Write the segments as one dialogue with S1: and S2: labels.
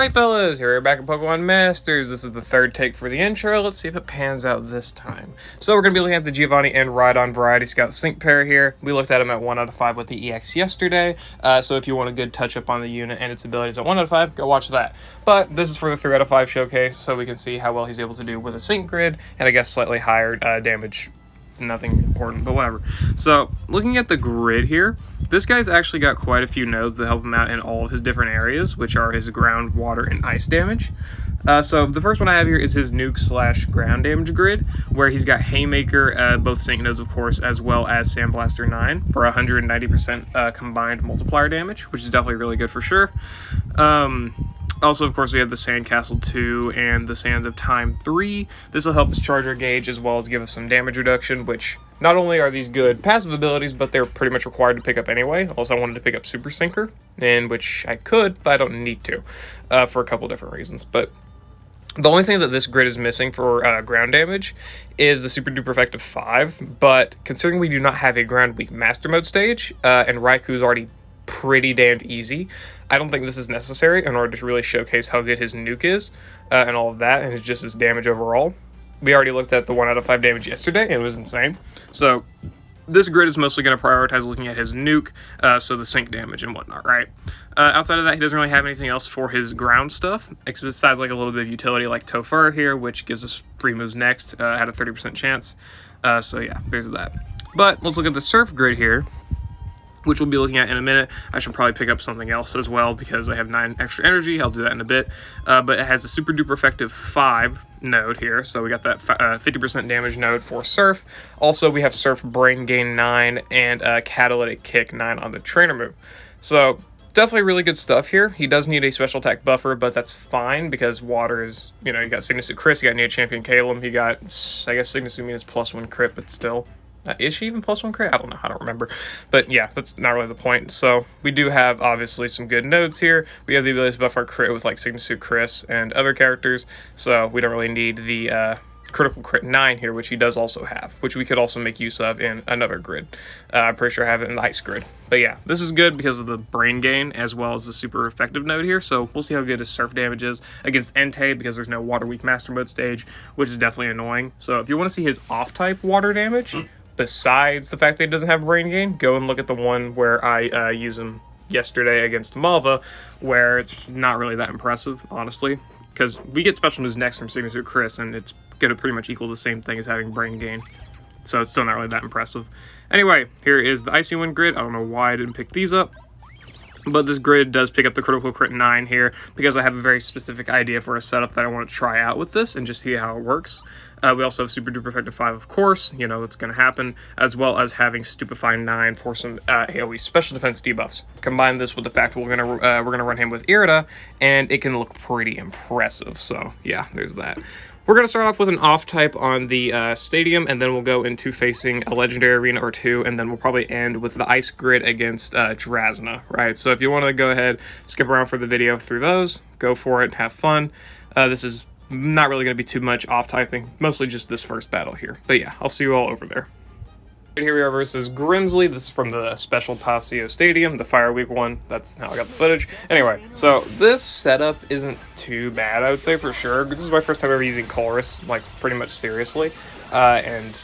S1: Alright fellas, here we're back at Pokemon Masters. This is the third take for the intro. Let's see if it pans out this time. So we're going to be looking at the Giovanni and Rhydon Variety Scout Sync pair here. We looked at them at 1 out of 5 with the EX yesterday. So if you want a good touch-up on the unit and its abilities at 1 out of 5, go watch that. But this is for the 3 out of 5 showcase, so we can see how well he's able to do with a Sync grid, and I guess slightly higher damage. Nothing important, but whatever. So looking at the grid here, this guy's actually got quite a few nodes that help him out in all of his different areas, which are his ground, water, and ice damage. So the first one I have here is his nuke slash ground damage grid, where he's got Haymaker, both sync nodes of course, as well as Sandblaster 9 for 190% combined multiplier damage, which is definitely really good for sure. Also, of course, we have the Sandcastle 2 and the Sand of Time 3. This will help us charge our gauge as well as give us some damage reduction, which not only are these good passive abilities, but they're pretty much required to pick up anyway. Also, I wanted to pick up Super Sinker, in which I could, but I don't need to, for a couple different reasons. But the only thing that this grid is missing for ground damage is the Super Duper Effective 5, but considering we do not have a Ground Weak Master Mode stage, and Raikou's already pretty damned easy, I don't think this is necessary in order to really showcase how good his nuke is, and all of that, and it's just his damage overall. We already looked at the 1 out of 5 damage yesterday, and it was insane. So this grid is mostly going to prioritize looking at his nuke, so the sync damage and whatnot, right? Outside of that, he doesn't really have anything else for his ground stuff, besides like a little bit of utility like Tofur here, which gives us free moves next, at a 30% chance. So yeah, there's that. But let's look at the surf grid here, which we'll be looking at in a minute. I should probably pick up something else as well because I have 9 extra energy. I'll do that in a bit. But it has a Super Duper Effective 5 node here, so we got that 50% damage node for Surf. Also, we have Surf Brain Gain 9 and Catalytic Kick 9 on the trainer move. So definitely really good stuff here. He does need a special attack buffer, but that's fine because water is, you know, you got Signasu Chris, you got Native Champion Calum, you got, I guess Signasu means +1 crit, but still. Is she even +1 crit? I don't know. I don't remember. But yeah, that's not really the point. So we do have, obviously, some good nodes here. We have the ability to buff our crit with, like, Signasu Chris and other characters. So we don't really need the critical crit 9 here, which he does also have, which we could also make use of in another grid. I'm pretty sure I have it in the ice grid. But yeah, this is good because of the brain gain as well as the super effective node here. So we'll see how good his surf damage is against Ente because there's no water weak master mode stage, which is definitely annoying. So if you want to see his off-type water damage, besides the fact that he doesn't have brain gain, go and look at the one where I used him yesterday against Malva, where it's not really that impressive, honestly, because we get special moves next from Signature Chris, and it's going to pretty much equal the same thing as having brain gain, so it's still not really that impressive. Anyway, here is the Icy Wind grid. I don't know why I didn't pick these up, but this grid does pick up the critical crit 9 here because I have a very specific idea for a setup that I want to try out with this and just see how it works. We also have Super Duper Effective 5, of course, you know, that's going to happen, as well as having Stupefy 9 for some AoE special defense debuffs. Combine this with the fact we're gonna run him with Irida, and it can look pretty impressive. So yeah, there's that. We're going to start off with an off-type on the stadium, and then we'll go into facing a Legendary Arena or 2, and then we'll probably end with the Ice Grid against Drasna, right? So if you want to go ahead, skip around for the video through those, go for it, have fun. This is not really going to be too much off-typing, mostly just this first battle here. But yeah, I'll see you all over there. Here we are versus Grimsley. This is from the Special Paseo Stadium, the Fire Week one. That's how I got the footage. Anyway, so this setup isn't too bad, I would say, for sure. This is my first time ever using Colress, like, pretty much seriously. And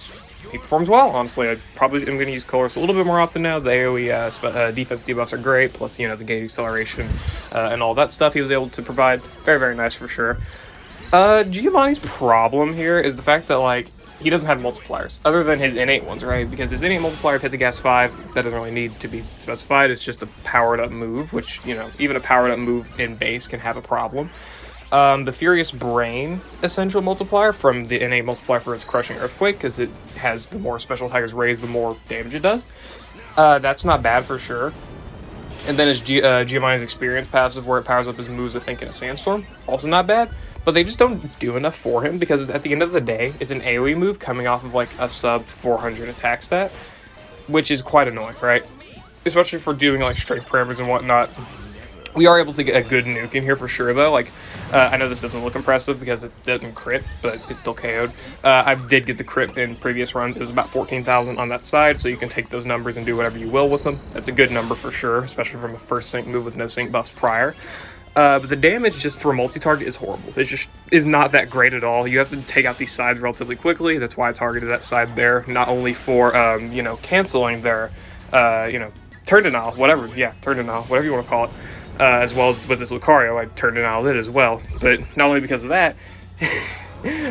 S1: he performs well, honestly. I probably am going to use Colress a little bit more often now. The AoE defense debuffs are great, plus, you know, the gauge acceleration and all that stuff he was able to provide. Very, very nice for sure. Giovanni's problem here is the fact that, like, he doesn't have multipliers, other than his innate ones, right? Because his innate multiplier of Hit the Gas 5, that doesn't really need to be specified. It's just a powered-up move, which, you know, even a powered-up move in base can have a problem. The Furious Brain essential multiplier from the innate multiplier for his Crushing Earthquake, because it has the more special attackers raised, the more damage it does. That's not bad for sure. And then his Giovanni's Experience passive, where it powers up his moves, I think, in a Sandstorm, also not bad. But they just don't do enough for him because at the end of the day, it's an AoE move coming off of like a sub 400 attack stat, which is quite annoying, right? Especially for doing like straight parameters and whatnot. We are able to get a good nuke in here for sure, though. Like, I know this doesn't look impressive because it doesn't crit, but it's still KO'd. I did get the crit in previous runs. It was about 14,000 on that side, so you can take those numbers and do whatever you will with them. That's a good number for sure, especially from a first sync move with no sync buffs prior. But the damage just for multi-target is horrible. It just is not that great at all. You have to take out these sides relatively quickly. That's why I targeted that side there, not only for, you know, canceling their, you know, turn denial, whatever, yeah, turn denial, whatever you want to call it, as well as with this Lucario, I turned denial it as well. But not only because of that,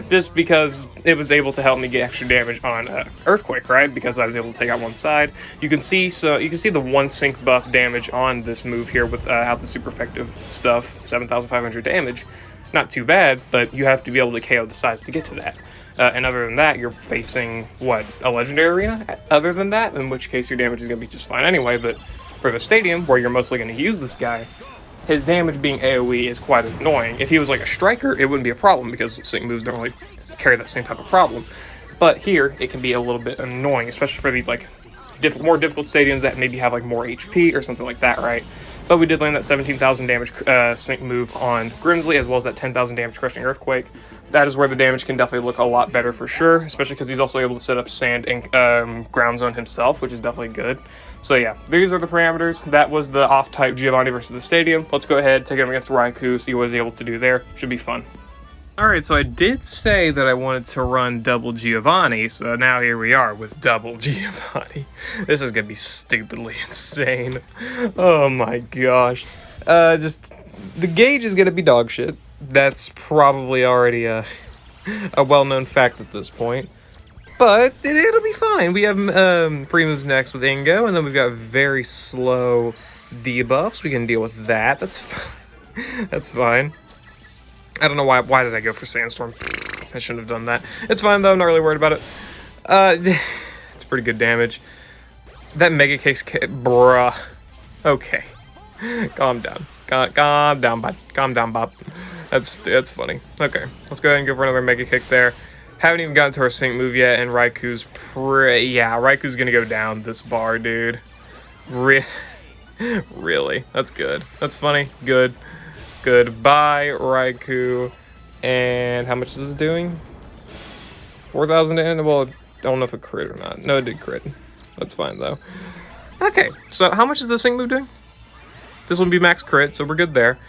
S1: just because it was able to help me get extra damage on Earthquake, right? Because I was able to take out one side. You can see the one sync buff damage on this move here without the super effective stuff. 7,500 damage, not too bad, but you have to be able to KO the sides to get to that. And other than that, you're facing what, a legendary arena? Other than that, in which case your damage is gonna be just fine anyway. But for the stadium, where you're mostly gonna use this guy, his damage being AoE is quite annoying. If he was like a striker, it wouldn't be a problem because sync moves don't really carry that same type of problem. But here, it can be a little bit annoying, especially for these like more difficult stadiums that maybe have like more HP or something like that, right? But we did land that 17,000 damage sync move on Grimsley, as well as that 10,000 damage crushing Earthquake. That is where the damage can definitely look a lot better for sure, especially because he's also able to set up Sand and Ground Zone himself, which is definitely good. So yeah, these are the parameters. That was the off-type Giovanni versus the Stadium. Let's go ahead, take him against Raikou, see what he's able to do there. Should be fun. Alright, so I did say that I wanted to run double Giovanni, so now here we are with double Giovanni. This is gonna be stupidly insane. Oh my gosh. Just, the gauge is gonna be dog shit. That's probably already a well-known fact at this point. But it'll be fine. We have free moves next with Ingo, and then we've got very slow debuffs. We can deal with that. That's fine. I don't know why did I go for Sandstorm? I shouldn't have done that. It's fine though, I'm not really worried about it. It's pretty good damage. That Mega Case, bruh. Okay. Calm down. Calm down, bud. Calm down, Bob. That's funny. Okay, let's go ahead and go for another Mega Kick there. Haven't even gotten to our sync move yet, and Raikou's Raikou's gonna go down this bar, dude. Really? That's good. That's funny. Good. Goodbye, Raikou. And how much is this doing? 4,000 in? Well, I don't know if it crit or not. No, it did crit. That's fine, though. Okay, so how much is this sync move doing? This one be max crit, so we're good there.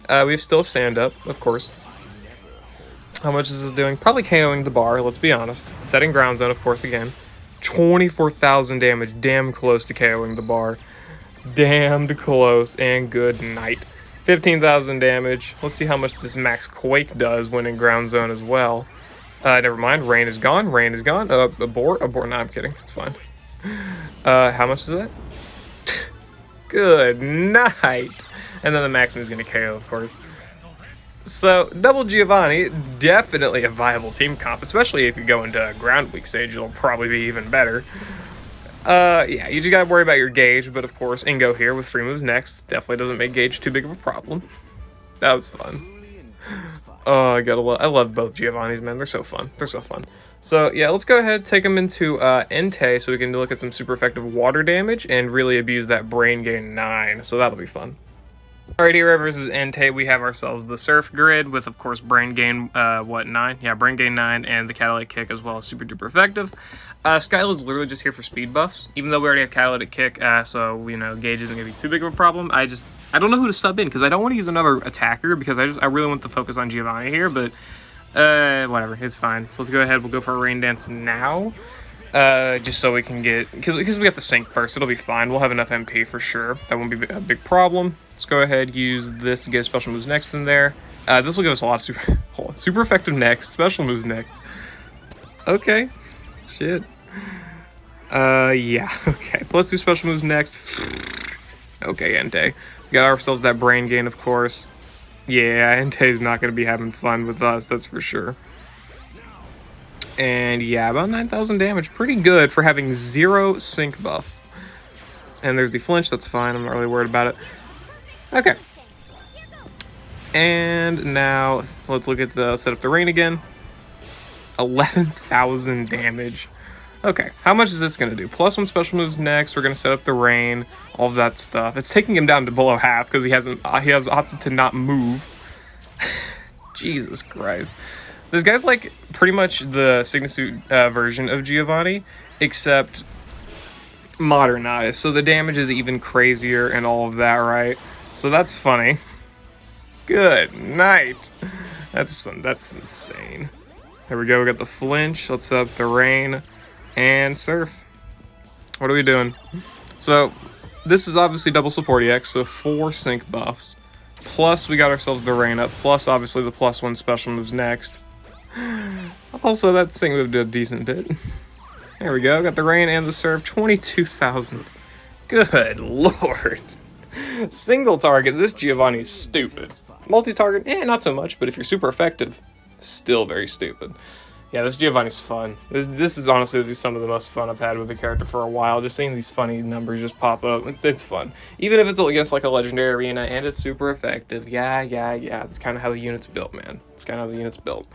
S1: We have still Sand up, of course. How much is this doing? Probably KOing the bar, let's be honest. Setting Ground Zone, of course, again. 24,000 damage, damn close to KOing the bar. Damned close, and good night. 15,000 damage. Let's see how much this max Quake does when in Ground Zone as well. Never mind. Rain is gone. Rain is gone. Abort. No, I'm kidding. It's fine. How much is that? Good night. And then the maximum is going to KO, of course. So, double Giovanni, definitely a viable team comp, especially if you go into Ground Week stage, it'll probably be even better. Yeah, you just gotta worry about your gauge, but of course, Ingo here with free moves next definitely doesn't make gauge too big of a problem. That was fun. Oh, I love both Giovannis, man. They're so fun. They're so fun. So, yeah, let's go ahead, take them into Ente so we can look at some super effective water damage and really abuse that Brain Gain 9. So that'll be fun. Alright, here versus Ente, we have ourselves the Surf Grid with, of course, Brain Gain, 9? Yeah, Brain Gain 9 and the Catalytic Kick as well as super duper effective. Skyla is literally just here for speed buffs, even though we already have Catalytic Kick, so, you know, gauge isn't going to be too big of a problem. I don't know who to sub in, because I don't want to use another attacker, because I really want to focus on Giovanni here, but, whatever, it's fine. So let's go ahead, we'll go for a Rain Dance now. Just so we can get, because we got the sync first, it'll be fine. We'll have enough MP for sure. That won't be a big problem. Let's go ahead, use this to get special moves next in there. This will give us a lot of super effective next, special moves next. Okay, shit. Yeah, okay. Plus 2 special moves next. Okay, Ente. We got ourselves that Brain Gain, of course. Yeah, Ente's not going to be having fun with us, that's for sure. And yeah, about 9,000 damage. Pretty good for having 0 sync buffs. And there's the flinch, that's fine. I'm not really worried about it. Okay. And now, let's look at set up the rain again. 11,000 damage. Okay, how much is this going to do? Plus 1 special moves next. We're going to set up the rain. All of that stuff. It's taking him down to below half because he has opted to not move. Jesus Christ. This guy's like pretty much the Sigma Suit version of Giovanni, except modernized. So the damage is even crazier and all of that, right? So that's funny. Good night. That's insane. There we go. We got the flinch. Let's up the rain and surf. What are we doing? So this is obviously double support EX, so 4 sync buffs. Plus we got ourselves the rain up. Plus obviously the +1 special moves next. Also that sync move did a decent bit. There we go. Got the rain and the surf. 22,000. Good lord. Single target. This Giovanni's stupid. Multi-target, not so much, but if you're super effective, still very stupid. Yeah, this Giovanni's fun. This is honestly some of the most fun I've had with the character for a while. Just seeing these funny numbers just pop up, it's fun. Even if it's against like a legendary arena and it's super effective. Yeah. That's kind of how the unit's built, man. It's kind of how the unit's built.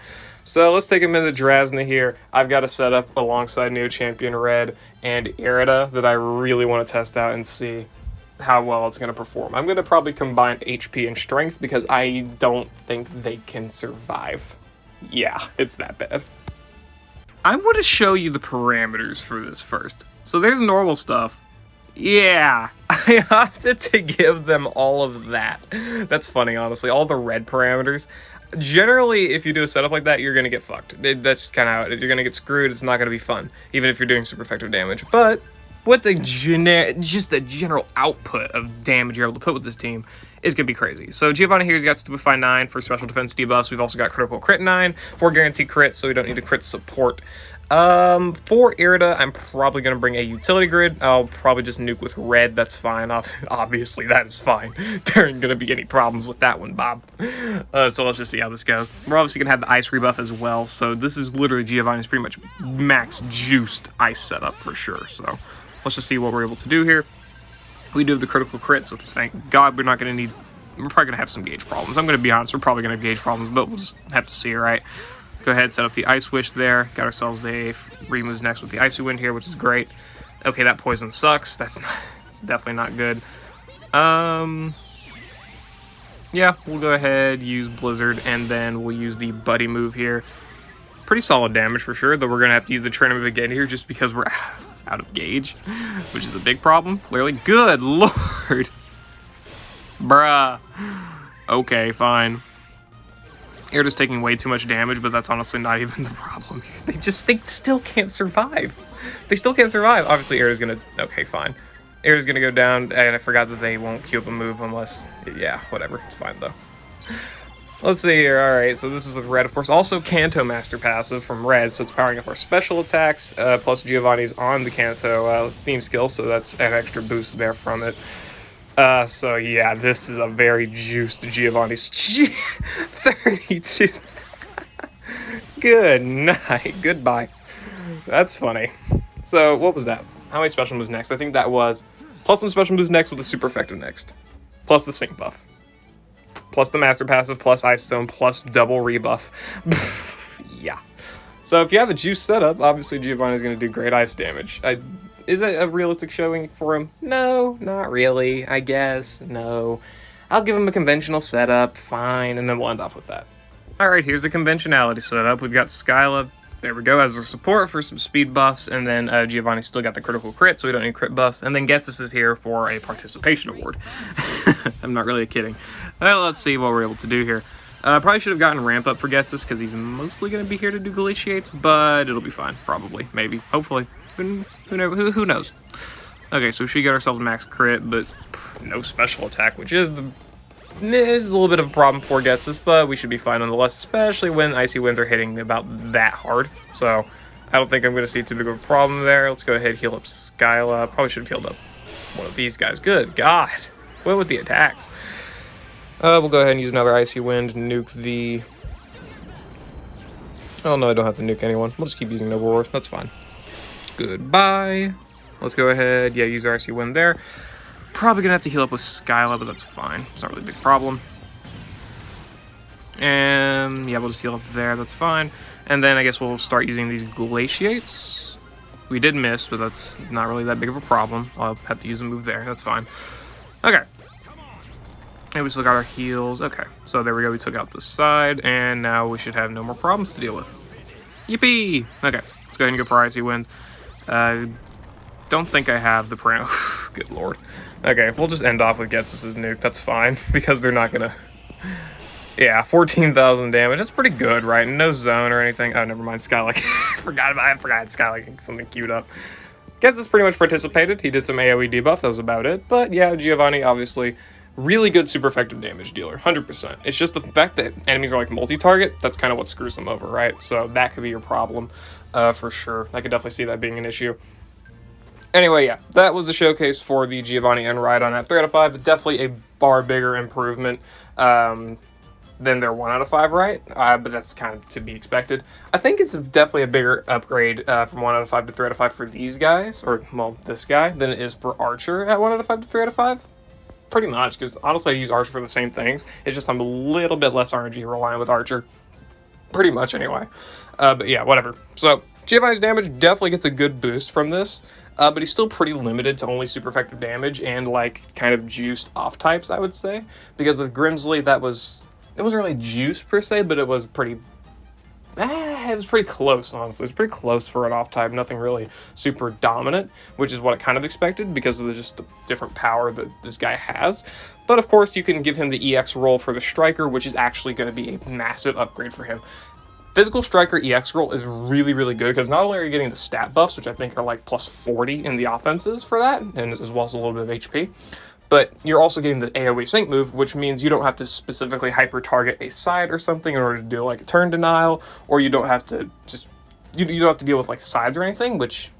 S1: So let's take a minute to Drasna here. I've got a setup alongside Neo Champion Red and Irida that I really want to test out and see how well it's going to perform. I'm going to probably combine HP and strength because I don't think they can survive. Yeah, it's that bad. I want to show you the parameters for this first. So there's normal stuff. Yeah, I opted to give them all of that. That's funny, honestly. All the red parameters. Generally, if you do a setup like that, you're going to get fucked. That's just kind of how it is. You're going to get screwed. It's not going to be fun, even if you're doing super effective damage. But with the just the general output of damage you're able to put with this team is going to be crazy. So Giovanni here's got Stupefy 9 for special defense debuffs. We've also got critical crit 9 for guaranteed crit, so we don't need to crit support. For Irida, I'm probably going to bring a utility grid. I'll probably just nuke with red. That's fine. Obviously, that is fine. There ain't going to be any problems with that one, Bob. So let's just see how this goes. We're obviously going to have the ice rebuff as well. So this is literally Giovanni's pretty much max juiced ice setup for sure. So let's just see what we're able to do here. We do have the critical crit, so thank God we're not going to need... We're probably going to have some gauge problems. I'm going to be honest, we're probably going to have gauge problems, but we'll just have to see, right? Go ahead, set up the Ice Wish there. Got ourselves a removes next with the Icy Wind here, which is great. Okay, that poison sucks. It's definitely not good. Yeah, we'll go ahead, use Blizzard, and then we'll use the Buddy move here. Pretty solid damage for sure, though we're going to have to use the Trainer move again here just because we're out of gauge, which is a big problem, clearly. Good lord. Bruh. Okay, fine. Irida's taking way too much damage, but that's honestly not even the problem here. They still can't survive. They still can't survive. Obviously, Irida's gonna... Okay, fine. Irida's gonna go down, and I forgot that they won't queue up a move unless... Yeah, whatever. It's fine, though. Let's see here. Alright, so this is with Red, of course. Also, Kanto Master passive from Red, so it's powering up our special attacks, plus Giovanni's on the Kanto theme skill, so that's an extra boost there from it. So yeah, this is a very juiced Giovanni's 32. Good night. Goodbye. That's funny. So what was that? How many special moves next? I think that was plus some special moves next with the super effective next. Plus the sync buff. Plus the master passive, plus ice zone, plus double rebuff. Yeah. So if you have a juice setup, obviously Giovanni's going to do great ice damage. Is it a realistic showing for him? No, not really, I guess. No. I'll give him a conventional setup, fine, and then we'll end off with that. Alright, here's a conventionality setup. We've got Skyla, there we go, as a support for some speed buffs, and then Giovanni's still got the critical crit, so we don't need crit buffs, and then Getsus is here for a participation award. I'm not really kidding. Well, let's see what we're able to do here. Probably should have gotten ramp up for Getsus, because he's mostly going to be here to do glaciates, but it'll be fine, probably, maybe, hopefully. Who knows? Okay, so we should get ourselves max crit, but no special attack, which is a little bit of a problem for Getsus, but we should be fine nonetheless, especially when Icy Winds are hitting about that hard. So I don't think I'm going to see too big of a problem there. Let's go ahead and heal up Skyla. Probably should have healed up one of these guys. Good God. What with the attacks? We'll go ahead and use another Icy Wind, nuke the... Oh no, I don't have to nuke anyone. We'll just keep using Noble Roars. That's fine. Goodbye. Let's go ahead. Yeah, use RC Wind there. Probably gonna have to heal up with Skyla, but that's fine. It's not really a big problem. And yeah, we'll just heal up there. That's fine. And then I guess we'll start using these glaciates. We did miss, but that's not really that big of a problem. I'll have to use a move there. That's fine. Okay. And we still got our heals. Okay, so there we go. We took out the side, and now we should have no more problems to deal with. Yippee! Okay, let's go ahead and go for Icy Winds. Don't think I have the Good lord. Okay, we'll just end off with Getsus' nuke. That's fine, because they're not gonna Yeah, 14,000 damage. That's pretty good, right? No zone or anything. Oh, never mind. Skylick. I forgot Skylick. Something queued up. Kansas pretty much participated. He did some AoE debuff. That was about it. But yeah, Giovanni, obviously, really good super effective damage dealer. 100%. It's just the fact that enemies are like multi-target. That's kind of what screws them over, right? So that could be your problem for sure. I could definitely see that being an issue. Anyway, yeah, that was the showcase for the Giovanni and Rhydon at 3 out of 5. Definitely a far bigger improvement than their 1 out of 5, right? But that's kind of to be expected. I think it's definitely a bigger upgrade from 1 out of 5 to 3 out of 5 for these guys, or, well, this guy, than it is for Archer at 1 out of 5 to 3 out of 5. Pretty much, because honestly I use Archer for the same things. It's just I'm a little bit less RNG reliant with Archer. Pretty much, anyway. But yeah, whatever. So, Giovanni's damage definitely gets a good boost from this, but he's still pretty limited to only super effective damage and, like, kind of juiced off types, I would say. Because with Grimsley, it wasn't really juice per se, but it was pretty close, honestly. It was pretty close for an off type, nothing really super dominant, which is what I kind of expected because of just the different power that this guy has. But of course, you can give him the EX roll for the Striker, which is actually going to be a massive upgrade for him. Physical Striker EX roll is really, really good because not only are you getting the stat buffs, which I think are like plus 40 in the offenses for that, and as well as a little bit of HP, but you're also getting the AoE sync move, which means you don't have to specifically hyper-target a side or something in order to do like a turn denial, or you don't have to just, you don't have to deal with like sides or anything, which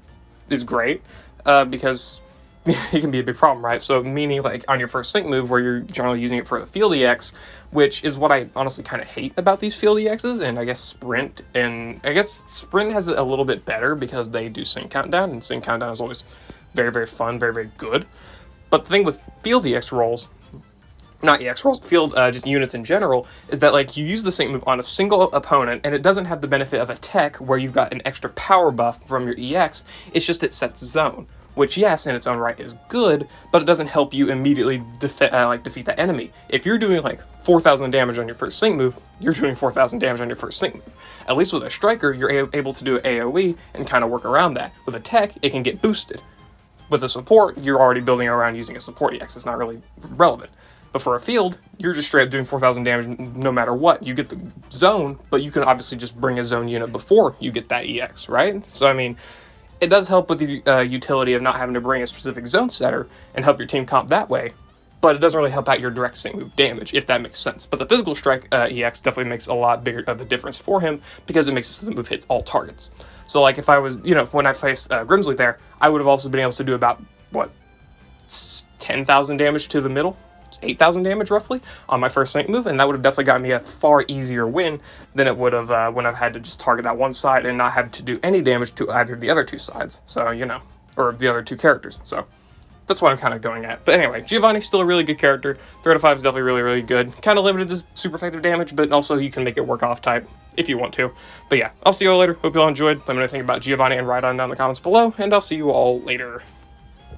S1: is great, because it can be a big problem, right? So meaning like on your first sync move where you're generally using it for the field EX, which is what I honestly kind of hate about these field EXs, and I guess Sprint has it a little bit better because they do sync countdown, and sync countdown is always very, very fun, very, very good. But the thing with field EX rolls, not EX rolls, field just units in general, is that like you use the sync move on a single opponent and it doesn't have the benefit of a tech where you've got an extra power buff from your EX, it's just it sets zone. Which, yes, in its own right is good, but it doesn't help you immediately defeat that enemy. If you're doing like 4,000 damage on your first sync move, you're doing 4,000 damage on your first sync move. At least with a Striker, you're able to do an AoE and kind of work around that. With a tech, it can get boosted. With a support, you're already building around using a support EX. It's not really relevant. But for a field, you're just straight up doing 4,000 damage no matter what. You get the zone, but you can obviously just bring a zone unit before you get that EX, right? So, I mean, it does help with the utility of not having to bring a specific zone setter and help your team comp that way, but it doesn't really help out your direct sync move damage, if that makes sense. But the physical strike EX definitely makes a lot bigger of a difference for him because it makes it so the move hits all targets. So like if I was, when I faced Grimsley there, I would have also been able to do about, 10,000 damage to the middle? 8,000 damage roughly on my first sync move, and that would have definitely gotten me a far easier win than it would have when I've had to just target that one side and not have to do any damage to either of the other two sides. So, or the other two characters. So that's what I'm kind of going at. But anyway, Giovanni's still a really good character. 3 out of 5 is definitely really, really good. Kind of limited to super effective damage, but also you can make it work off type if you want to. But yeah, I'll see you all later. Hope you all enjoyed. Let me know what you think about Giovanni and Rhydon down in the comments below, and I'll see you all later.